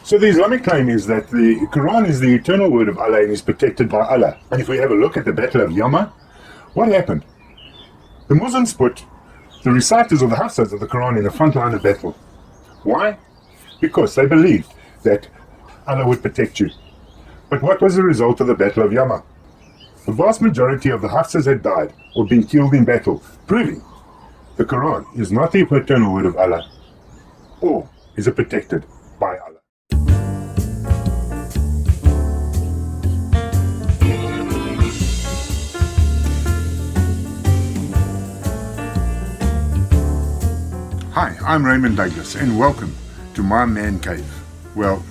So the Islamic claim is that the Quran is the eternal word of Allah and is protected by Allah. And if we have a look at the Battle of Yama, what happened? The Muslims put the reciters or the Hafizs of the Quran in the front line of battle. Why? Because they believed that Allah would protect you. But what was the result of the Battle of Yama? The vast majority of the Hafizs had died or been killed in battle, proving the Quran is not the eternal word of Allah, or is it protected by Allah. Hi, I'm Raymond Douglas and welcome to my man cave. Well,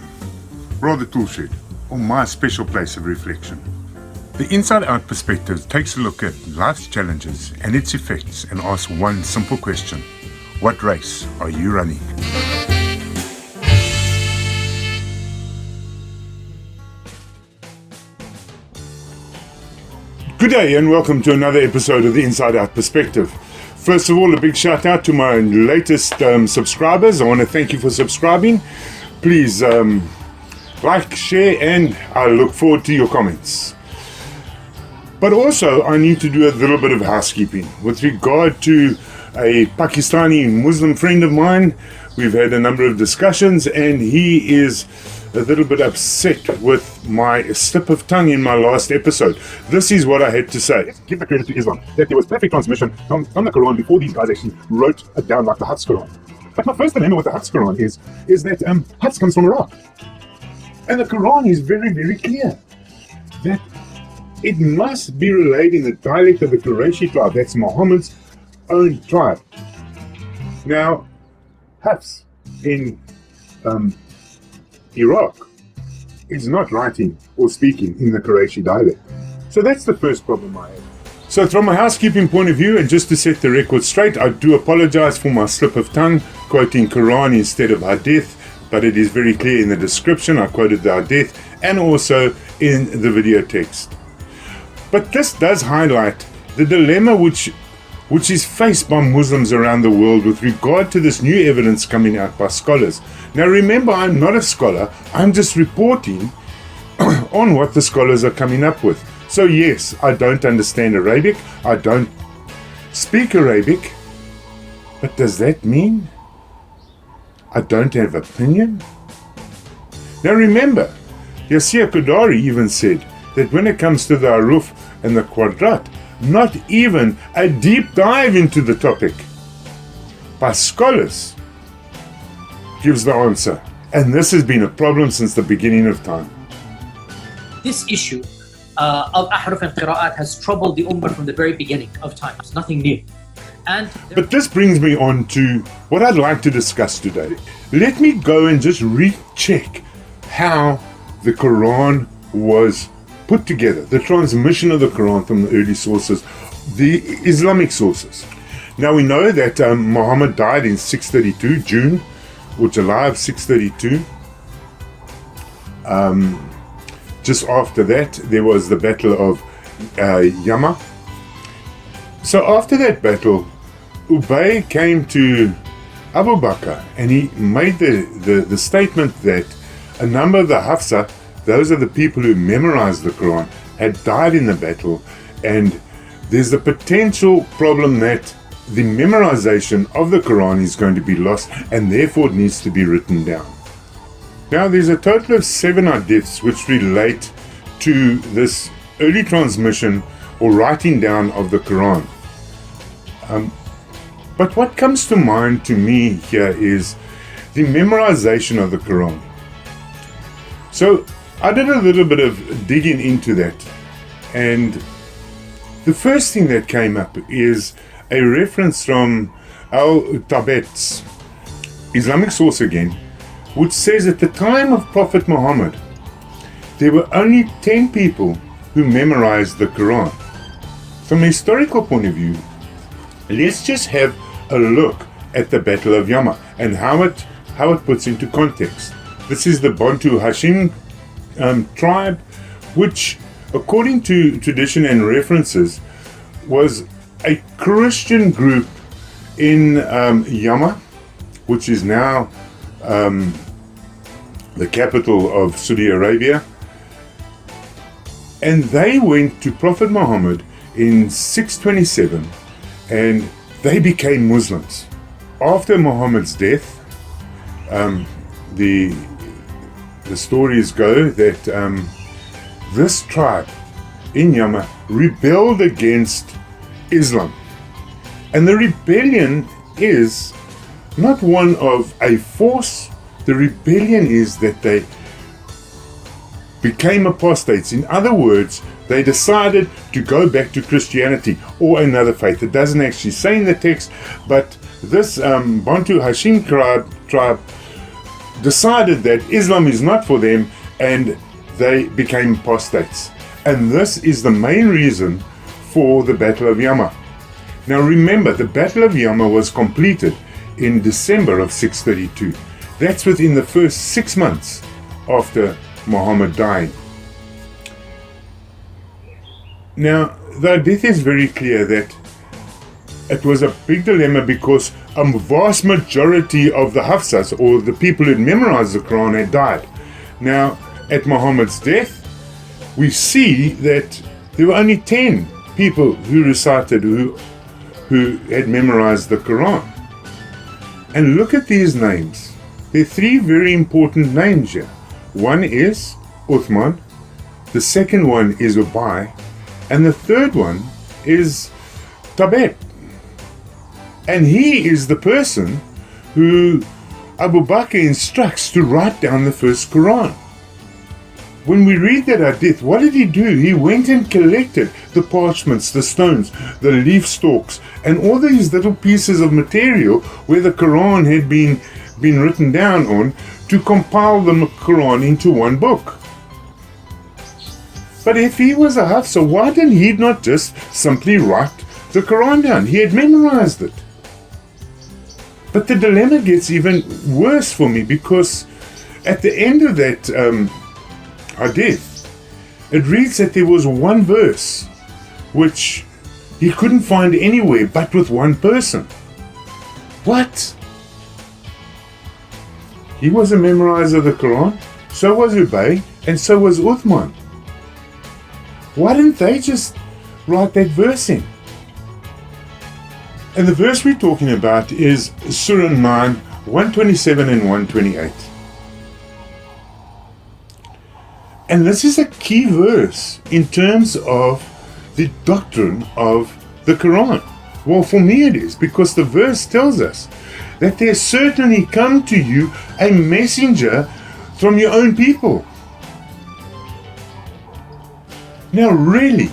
rather tool shed, or my special place of reflection. The Inside Out Perspective takes a look at life's challenges and its effects and asks one simple question: what race are you running? Good day and welcome to another episode of the Inside Out Perspective. First of all, a big shout out to my latest subscribers. I want to thank you for subscribing. Please like, share, and I look forward to your comments. But also, I need to do a little bit of housekeeping with regard to a Pakistani Muslim friend of mine. We've had a number of discussions and he is a little bit upset with my slip of tongue in my last episode. This is what I had to say. Give the credit to Islam that there was perfect transmission from the Quran before these guys actually wrote it down like the Hafs Quran. But my first dilemma with the Hafs Quran is that Hafs comes from Iraq. And the Quran is very, very clear that it must be relayed in the dialect of the Qurayshi tribe. That's Muhammad's own tribe. Now, Hafs in Iraq is not writing or speaking in the Qurayshi dialect. So that's the first problem I have. So from a housekeeping point of view, and just to set the record straight, I do apologize for my slip of tongue, quoting Quran instead of Hadith, but it is very clear in the description. I quoted the Hadith and also in the video text. But this does highlight the dilemma which is faced by Muslims around the world with regard to this new evidence coming out by scholars. Now remember, I'm not a scholar, I'm just reporting on what the scholars are coming up with. So yes, I don't understand Arabic, I don't speak Arabic, but does that mean I don't have opinion? Now remember, Yasir Qadhri even said that when it comes to the Aruf and the Quadrat, not even a deep dive into the topic by scholars gives the answer. And this has been a problem since the beginning of time. This issue of Ahruf and Qira'at has troubled the Ummah from the very beginning of time. It's nothing new. But this brings me on to what I'd like to discuss today. Let me go and just recheck how the Quran was put together, the transmission of the Quran from the early sources, the Islamic sources. Now we know that Muhammad died in 632, June or July of 632. Just after that, there was the Battle of Yama. So after that battle, Ubay came to Abu Bakr and he made the statement that a number of the Hafsa, those are the people who memorized the Quran, had died in the battle, and there's the potential problem that the memorization of the Quran is going to be lost and therefore it needs to be written down. Now there's a total of 7 hadiths which relate to this early transmission or writing down of the Quran. But what comes to mind to me here is the memorization of the Quran. So I did a little bit of digging into that, and the first thing that came up is a reference from Al-Tarateeb's Islamic source again, which says at the time of Prophet Muhammad, there were only 10 people who memorized the Quran. From a historical point of view, let's just have a look at the Battle of Yama and how it puts into context. This is the Bantu Hashim tribe, which according to tradition and references was a Christian group in Yama, which is now the capital of Saudi Arabia. And they went to Prophet Muhammad in 627 and they became Muslims. After Muhammad's death, the stories go that this tribe in Yemen rebelled against Islam. And the rebellion is not one of a force. The rebellion is that they became apostates. In other words, they decided to go back to Christianity or another faith. It doesn't actually say in the text, but this Bantu Hashim tribe decided that Islam is not for them and they became apostates. And this is the main reason for the Battle of Yama. Now remember, the Battle of Yama was completed in December of 632. That's within the first 6 months after Muhammad died. Now, the hadith is very clear that it was a big dilemma because a vast majority of the Hafsas, or the people who had memorized the Quran, had died. Now, at Muhammad's death, we see that there were only 10 people who recited, who had memorized the Quran. And look at these names. There are 3 very important names here. One is Uthman, the second one is Ubay, and the third one is Tabet. And he is the person who Abu Bakr instructs to write down the first Quran. When we read that hadith, what did he do? He went and collected the parchments, the stones, the leaf stalks, and all these little pieces of material where the Quran had been written down on, to compile the Quran into one book. But if he was a Hafsa, why did he not just simply write the Quran down? He had memorized it. But the dilemma gets even worse for me, because at the end of that hadith, it reads that there was one verse which he couldn't find anywhere but with one person. What? He was a memorizer of the Quran, so was Ubay, and so was Uthman. Why didn't they just write that verse in? And the verse we're talking about is Surah 9, 127 and 128. And this is a key verse in terms of the doctrine of the Quran. Well, for me it is, because the verse tells us that there certainly come to you a messenger from your own people. Now really,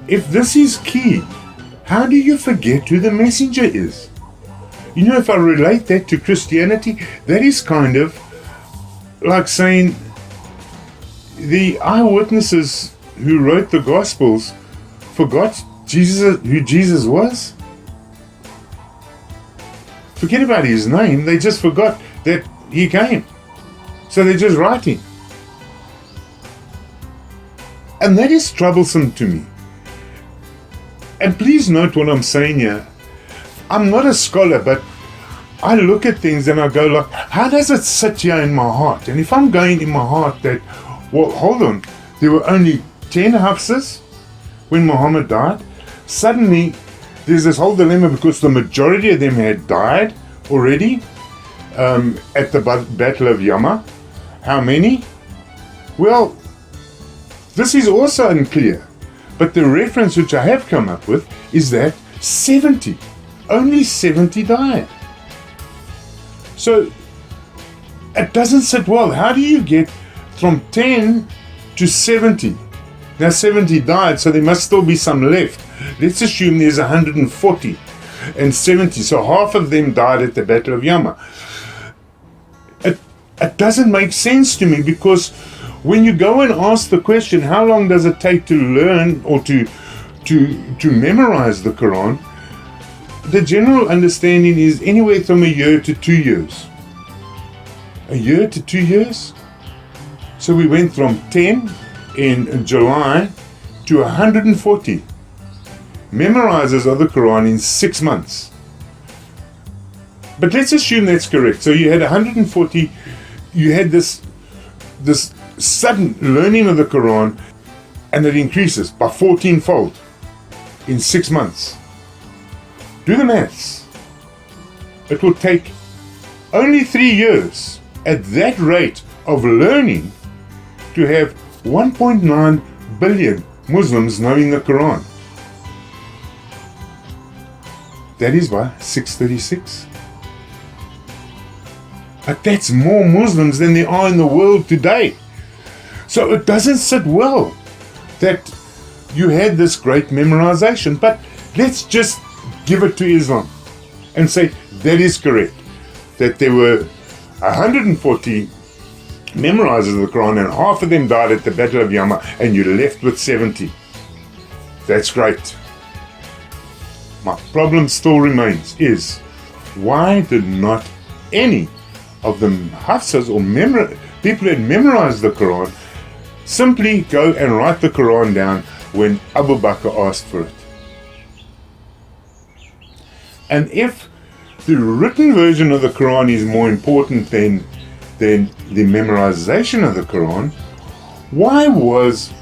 if this is key, how do you forget who the messenger is? You know, if I relate that to Christianity, that is kind of like saying the eyewitnesses who wrote the Gospels forgot who Jesus was. Forget about his name, they just forgot that he came. So they're just writing. And that is troublesome to me. And please note what I'm saying here. I'm not a scholar, but I look at things and I go like, how does it sit here in my heart? And if I'm going in my heart that, well, hold on, there were only 10 Hafsas when Muhammad died, suddenly there's this whole dilemma because the majority of them had died already at the Battle of Yama. How many? Well, this is also unclear. But the reference which I have come up with is that 70, only 70 died. So it doesn't sit well. How do you get from 10 to 70? Now 70 died, so there must still be some left. Let's assume there's 140 and 70, so half of them died at the Battle of Yama. It doesn't make sense to me, because when you go and ask the question, how long does it take to learn or to memorize the Quran? The general understanding is anywhere from a year to 2 years. A year to 2 years? So we went from 10 in July to 140 memorizers of the Quran in 6 months. But let's assume that's correct. So you had 140 you had this sudden learning of the Quran, and it increases by 14-fold in 6 months. Do the maths. It will take only 3 years at that rate of learning to have 1.9 billion Muslims knowing the Quran. That is by 636. But that's more Muslims than there are in the world today. So it doesn't sit well that you had this great memorization. But let's just give it to Islam and say that is correct. That there were 140 memorizers of the Quran and half of them died at the Battle of Yama and you're left with 70. That's great. My problem still remains is, why did not any of the Hafizs or people who had memorized the Quran simply go and write the Quran down when Abu Bakr asked for it? And if the written version of the Quran is more important than the memorization of the Quran, why was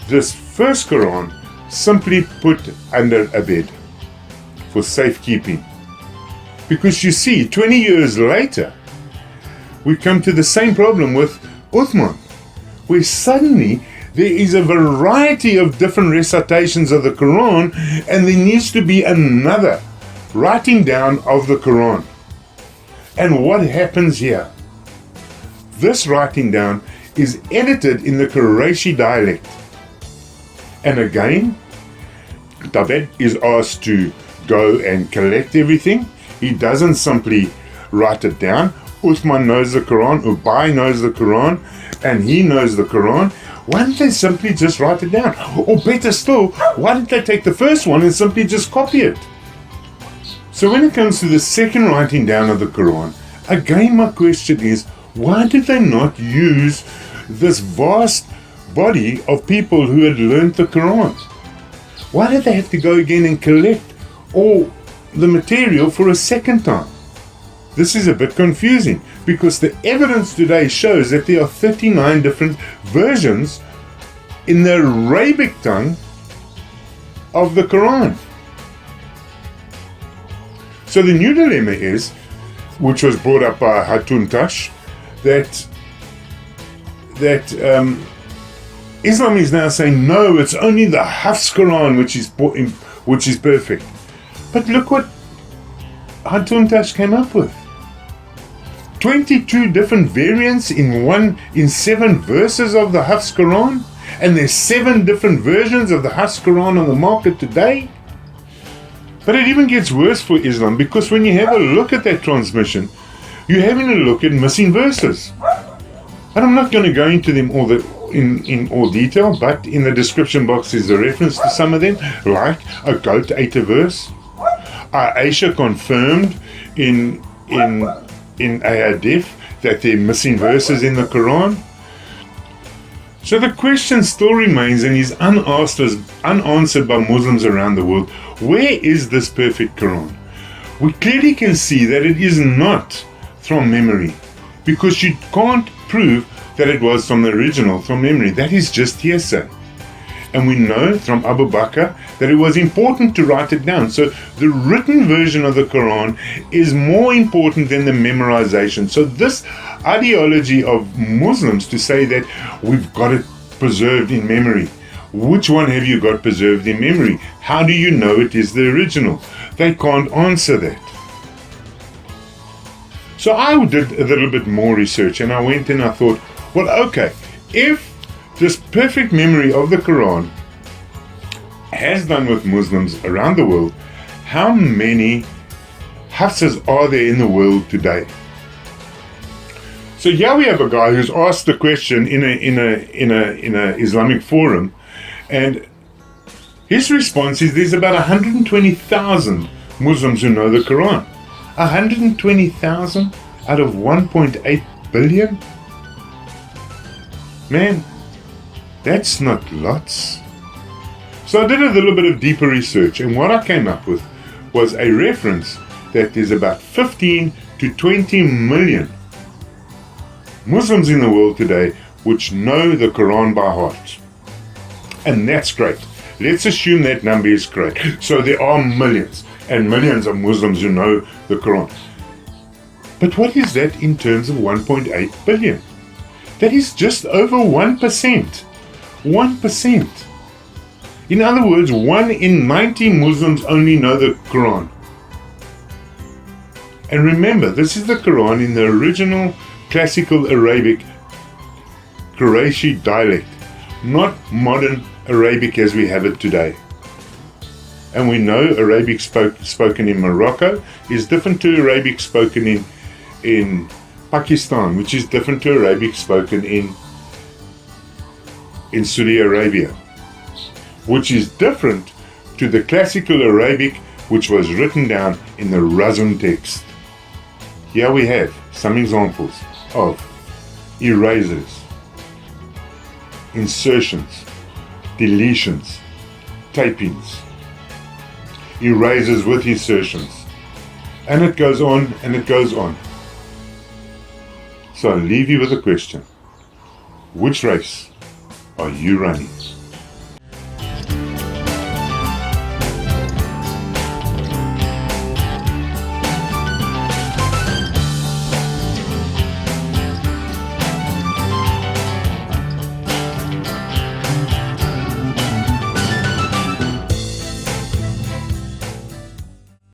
this first Quran simply put under a bed for safekeeping? Because you see, 20 years later, we come to the same problem with Uthman, where suddenly there is a variety of different recitations of the Quran, and there needs to be another writing down of the Quran. And what happens here? This writing down is edited in the Qurayshi dialect. And again, Tabet is asked to go and collect everything. He doesn't simply write it down. Uthman knows the Quran, Ubay knows the Quran, and he knows the Quran. Why don't they simply just write it down? Or better still, why don't they take the first one and simply just copy it? So when it comes to the second writing down of the Quran, again my question is, why did they not use this vast body of people who had learnt the Quran? Why did they have to go again and collect all the material for a second time? This is a bit confusing because the evidence today shows that there are 39 different versions in the Arabic tongue of the Quran. So the new dilemma is, which was brought up by Hatun Tash, that Islam is now saying, no, it's only the Hafs Quran which is perfect. But look what Hatun Tash came up with. 22 different variants in 7 verses of the Hafs Quran, and there's 7 different versions of the Hafs Quran on the market today. But it even gets worse for Islam, because when you have a look at that transmission, you're having a look at missing verses. And I'm not going to go into them in all detail, but in the description box is a reference to some of them, like a goat ate a verse. Aisha confirmed in a hadith that there are missing verses in the Quran. So the question still remains and is unanswered by Muslims around the world. Where is this perfect Quran? We clearly can see that it is not from memory, because you can't prove that it was from the original from memory. That is just hearsay. And we know from Abu Bakr that it was important to write it down. So the written version of the Quran is more important than the memorization. So this ideology of Muslims to say that we've got it preserved in memory, which one have you got preserved in memory? How do you know it is the original? They can't answer that. So I did a little bit more research, and I went and I thought, well, okay, if this perfect memory of the Quran has done with Muslims around the world, how many Hafizs are there in the world today? So here we have a guy who's asked the question in a Islamic forum, and his response is there's about 120,000 Muslims who know the Quran. 120,000 out of 1.8 billion? Man, that's not lots. So I did a little bit of deeper research, and what I came up with was a reference that there's about 15 to 20 million Muslims in the world today which know the Quran by heart. And that's great. Let's assume that number is correct. So there are millions and millions of Muslims who know the Quran. But what is that in terms of 1.8 billion? That is just over 1%. 1%. In other words, 1 in 90 Muslims only know the Quran. And remember, this is the Quran in the original classical Arabic Qurayshi dialect, not modern Arabic as we have it today. And we know Arabic spoken in Morocco is different to Arabic spoken in Pakistan, which is different to Arabic spoken in Saudi Arabia, which is different to the classical Arabic which was written down in the Razm text. Here we have some examples of erasers, insertions, deletions, tapings, erasers with insertions, and it goes on and it goes on. So I'll leave you with a question. Which race are you running?